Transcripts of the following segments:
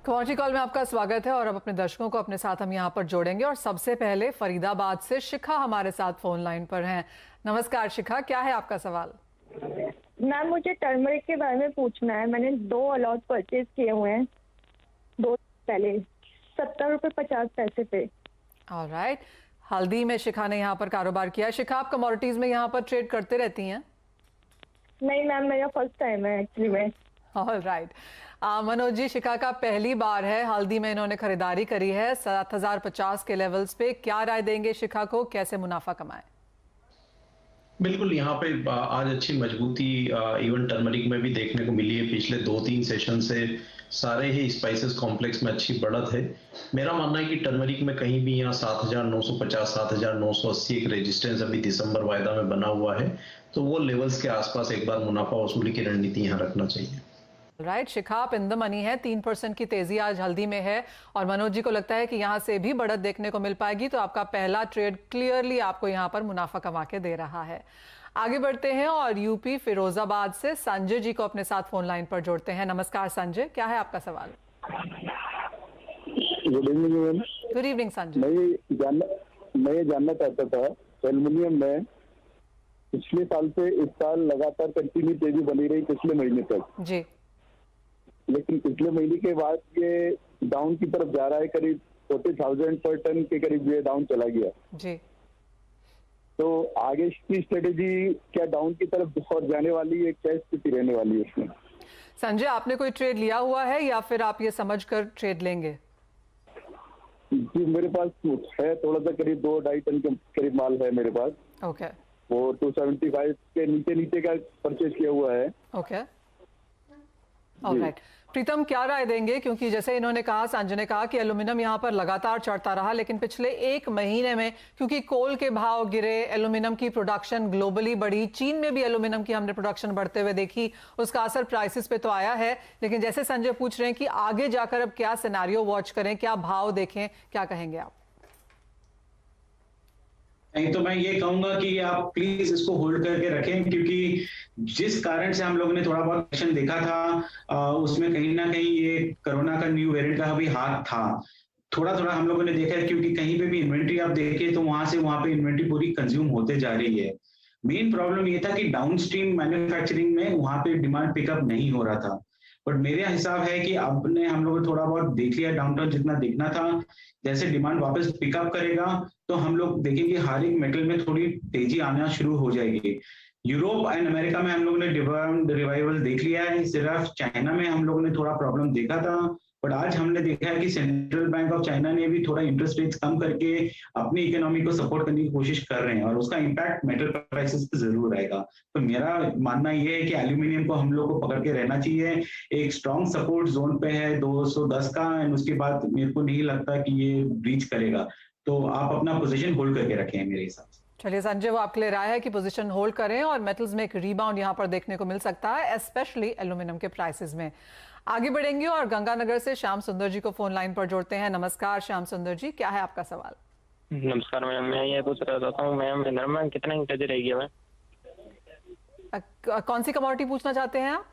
Commodity call में आपका स्वागत है और अब अपने दर्शकों को अपने साथ हम यहाँ पर जोड़ेंगे। और सबसे पहले फरीदाबाद से शिखा हमारे साथ फोन लाइन पर हैं। नमस्कार शिखा, क्या है आपका सवाल? मैम, मुझे टर्मरिक के बारे में पूछना है। मैंने 2 अलॉट परचेज किए हुए हैं 2 पहले, 70 रुपये 50 पैसे पे। ऑलराइट, हल्दी में शिखा ने यहाँ पर कारोबार किया है। शिखा, आप कमोडिटीज में यहाँ पर ट्रेड करते रहती हैं? नहीं मैम, मेरा फर्स्ट टाइम है एक्चुअली में। ऑलराइट, मनोज जी, शिखा का पहली बार है, हल्दी में इन्होंने खरीदारी करी है 7050 के लेवल्स पे। क्या राय देंगे शिखा को, कैसे मुनाफा कमाए? बिल्कुल, यहाँ पे आज अच्छी मजबूती इवन टर्मरिक में भी देखने को मिली है। पिछले 2-3 सेशन से सारे ही स्पाइसेस कॉम्प्लेक्स में अच्छी बढ़त है। मेरा मानना है कि टर्मरिक में कहीं भी यहाँ 7950 7980 एक रेजिस्टेंस अभी दिसंबर वायदा में बना हुआ है, तो वो लेवल्स के आसपास एक बार मुनाफा वसूली की रणनीति यहाँ रखना चाहिए। राइट, शिखा आप इन द मनी है। 3% की तेजी आज हल्दी में है और मनोज जी को लगता है कि यहाँ से भी बढ़त देखने को मिल पाएगी, तो आपका पहला ट्रेड क्लियरली आपको यहाँ पर मुनाफा कमा के दे रहा है। आगे बढ़ते हैं और यूपी फिरोजाबाद से संजय जी को अपने साथ फोन लाइन पर जोड़ते हैं। नमस्कार संजय, क्या है आपका सवाल? Good evening ma'am. Good evening Sanjay. मैं ये जानना चाहता था, एल्युमिनियम में पिछले साल से इस साल लगातार कंटिन्यू तेजी बनी रही पिछले महीने तक जी, लेकिन पिछले महीने के बाद ये डाउन की तरफ जा रहा है। करीब 40,000 पर टन के करीब ये डाउन चला गया जी। तो आगे की स्ट्रेटेजी क्या डाउन की तरफ और जाने वाली है? क्या स्थिति रहने वाली है इसमें? संजय, आपने कोई ट्रेड लिया हुआ है या फिर आप ये समझकर ट्रेड लेंगे? जी, मेरे पास है थोड़ा सा, करीब 2-2.5 टन के करीब माल है मेरे पास। ओके वो 275 के नीचे का परचेज किया हुआ है। Okay, alright. प्रीतम, क्या राय देंगे, क्योंकि जैसे इन्होंने कहा, संजय ने कहा कि एल्यूमिनियम यहाँ पर लगातार चढ़ता रहा, लेकिन पिछले 1 महीने में क्योंकि कोल के भाव गिरे, एल्यूमिनियम की प्रोडक्शन ग्लोबली बढ़ी, चीन में भी एल्यूमिनियम की हमने प्रोडक्शन बढ़ते हुए देखी, उसका असर प्राइसेस पे तो आया है। लेकिन जैसे संजय पूछ रहे हैं कि आगे जाकर अब क्या सिनेरियो वॉच करें, क्या भाव देखें, क्या कहेंगे आप? नहीं, तो मैं ये कहूंगा कि आप प्लीज इसको होल्ड करके रखें, क्योंकि जिस कारण से हम लोगों ने थोड़ा बहुत एक्शन देखा था उसमें कहीं ना कहीं ये कोरोना का न्यू वेरिएंट का भी हाथ था। थोड़ा थोड़ा हम लोगों ने देखा है, क्योंकि कहीं पे भी इन्वेंट्री आप देखें तो वहां पे इन्वेंट्री पूरी कंज्यूम होते जा रही है। मेन प्रॉब्लम ये था कि डाउनस्ट्रीम मैन्युफैक्चरिंग में वहां पे डिमांड पिकअप नहीं हो रहा था। बट मेरा हिसाब है कि अपने हम लोग थोड़ा बहुत देख लिया, डाउनटाउन जितना देखना था। जैसे डिमांड वापस पिकअप करेगा तो हम लोग देखेंगे हर एक मेटल में थोड़ी तेजी आना शुरू हो जाएगी। यूरोप एंड अमेरिका में हम लोगों ने डिमांड रिवाइवल देख लिया है, सिर्फ चाइना में हम लोगों ने थोड़ा प्रॉब्लम देखा था। बट आज हमने देखा है कि सेंट्रल बैंक ऑफ चाइना ने भी थोड़ा इंटरेस्ट रेट्स कम करके अपनी इकोनॉमी को सपोर्ट करने की कोशिश कर रहे हैं, और उसका इम्पैक्ट मेटल प्राइसेस पे जरूर आएगा। तो मेरा मानना ये है कि एल्यूमिनियम को हम लोग को पकड़ के रहना चाहिए। एक स्ट्रॉन्ग सपोर्ट जोन पे है 210 का, एंड उसके बाद मेरे को नहीं लगता कि ये ब्रीच करेगा। तो आप अपना पोजीशन होल्ड करके रखें मेरे हिसाब से। चलिए संजय, वो आपके लिए राय है कि पोजीशन होल्ड करें और मेटल्स में एक रिबाउंड यहाँ पर देखने को मिल सकता है, स्पेशली एल्यूमिनियम के प्राइसेस में। आगे बढ़ेंगे और गंगानगर से श्याम सुंदर जी को फोन लाइन पर जोड़ते हैं। नमस्कार श्याम सुंदर जी, क्या है आपका सवाल? नमस्कार मैम, मैं ये पूछ रहा था मैम, नरमा कितना की तेजी रहेगी मैम? कौन सी कमोडिटी पूछना चाहते हैं आप?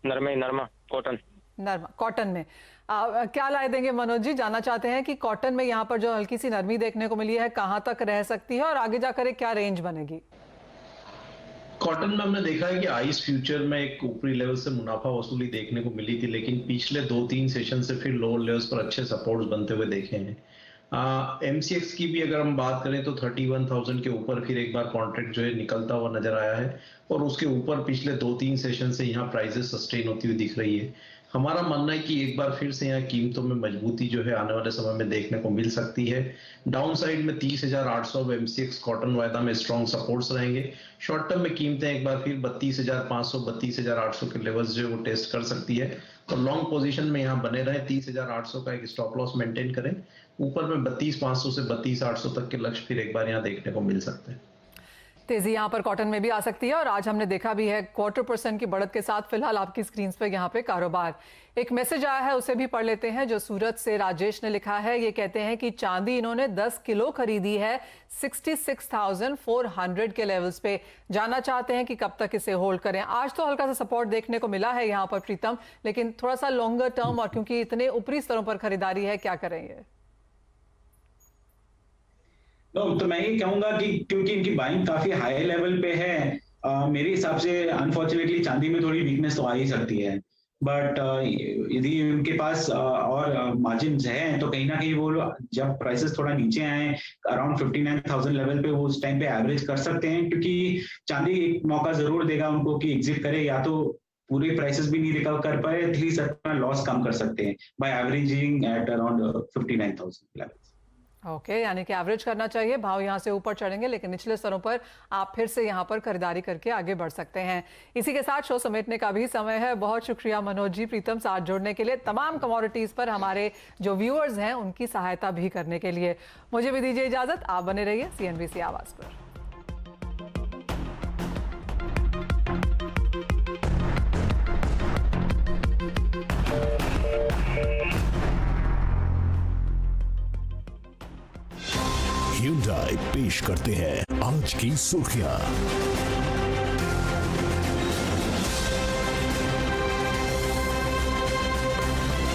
नरमा कॉटन। नरमा कॉटन में क्या राय देंगे मनोज जी? जानना चाहते हैं कि कॉटन में यहाँ पर जो हल्की सी नरमी देखने को मिली है, कहाँ तक रह सकती है और आगे जाकर क्या रेंज बनेगी? कॉटन में हमने देखा है कि आइस फ्यूचर में एक ऊपरी लेवल से मुनाफा वसूली देखने को मिली थी, लेकिन पिछले 2-3 सेशन से फिर लोअर लेवल्स पर अच्छे सपोर्ट्स बनते हुए देखे हैं। एमसीएक्स की भी अगर हम बात करें तो 31,000 के ऊपर फिर एक बार कॉन्ट्रैक्ट जो है निकलता हुआ नजर आया है, और उसके ऊपर पिछले 2-3 सेशन से यहाँ प्राइसेस सस्टेन होती हुई दिख रही है। हमारा मानना है कि एक बार फिर से यहाँ कीमतों में मजबूती जो है आने वाले समय में देखने को मिल सकती है। डाउन साइड में 30,800 एमसीएक्स कॉटन वायदा में स्ट्रॉन्ग सपोर्ट्स रहेंगे। शॉर्ट टर्म में कीमतें एक बार फिर 32,500 32,800 के लेवल्स जो है वो टेस्ट कर सकती है, तो लॉन्ग पोजीशन में यहाँ बने रहे। 30,800 का एक स्टॉप लॉस मेंटेन करें। ऊपर में 32,500 से 32,800 तक के लक्ष्य फिर एक बार यहाँ देखने को मिल सकते हैं। तेजी यहाँ पर कॉटन में भी आ सकती है और आज हमने देखा भी है 0.25% की बढ़त के साथ फिलहाल आपकी स्क्रीन पर यहाँ पे कारोबार। एक मैसेज आया है उसे भी पढ़ लेते हैं जो सूरत से राजेश ने लिखा है। ये कहते हैं कि चांदी इन्होंने 10 किलो खरीदी है 66,400 के लेवल्स पे। जानना चाहते हैं कि कब तक इसे होल्ड करें। आज तो हल्का सा सपोर्ट देखने को मिला है यहाँ पर प्रीतम, लेकिन थोड़ा सा लॉन्गर टर्म और क्योंकि इतने ऊपरी स्तरों पर खरीदारी है, क्या करेंगे? तो मैं ये कहूंगा कि क्योंकि इनकी बाइंग काफी हाई लेवल पे है, मेरे हिसाब से अनफॉर्चुनेटली चांदी में थोड़ी वीकनेस तो आ ही सकती है। बट यदि उनके पास और मार्जिन हैं तो कहीं ना कहीं वो जब प्राइसेस थोड़ा नीचे आए अराउंड 59,000 लेवल पे वो उस टाइम पे एवरेज कर सकते हैं, क्योंकि चांदी एक मौका जरूर देगा उनको कि एग्जिट करे, या तो पूरे प्राइसेस भी नहीं रिकवर कर पाए, एटलीस्ट अपना लॉस कम कर सकते हैं by averaging at around 59,000 level. Okay, यानी कि एवरेज करना चाहिए। भाव यहाँ से ऊपर चढ़ेंगे लेकिन निचले स्तरों पर आप फिर से यहाँ पर खरीदारी करके आगे बढ़ सकते हैं। इसी के साथ शो समेटने का भी समय है। बहुत शुक्रिया मनोज जी, प्रीतम साथ जोड़ने के लिए, तमाम कमोडिटीज पर हमारे जो व्यूअर्स हैं उनकी सहायता भी करने के लिए। मुझे भी दीजिए इजाजत, आप बने रहिए CNBC आवाज पर। Hyundai पेश करते हैं आज की सुर्खियां।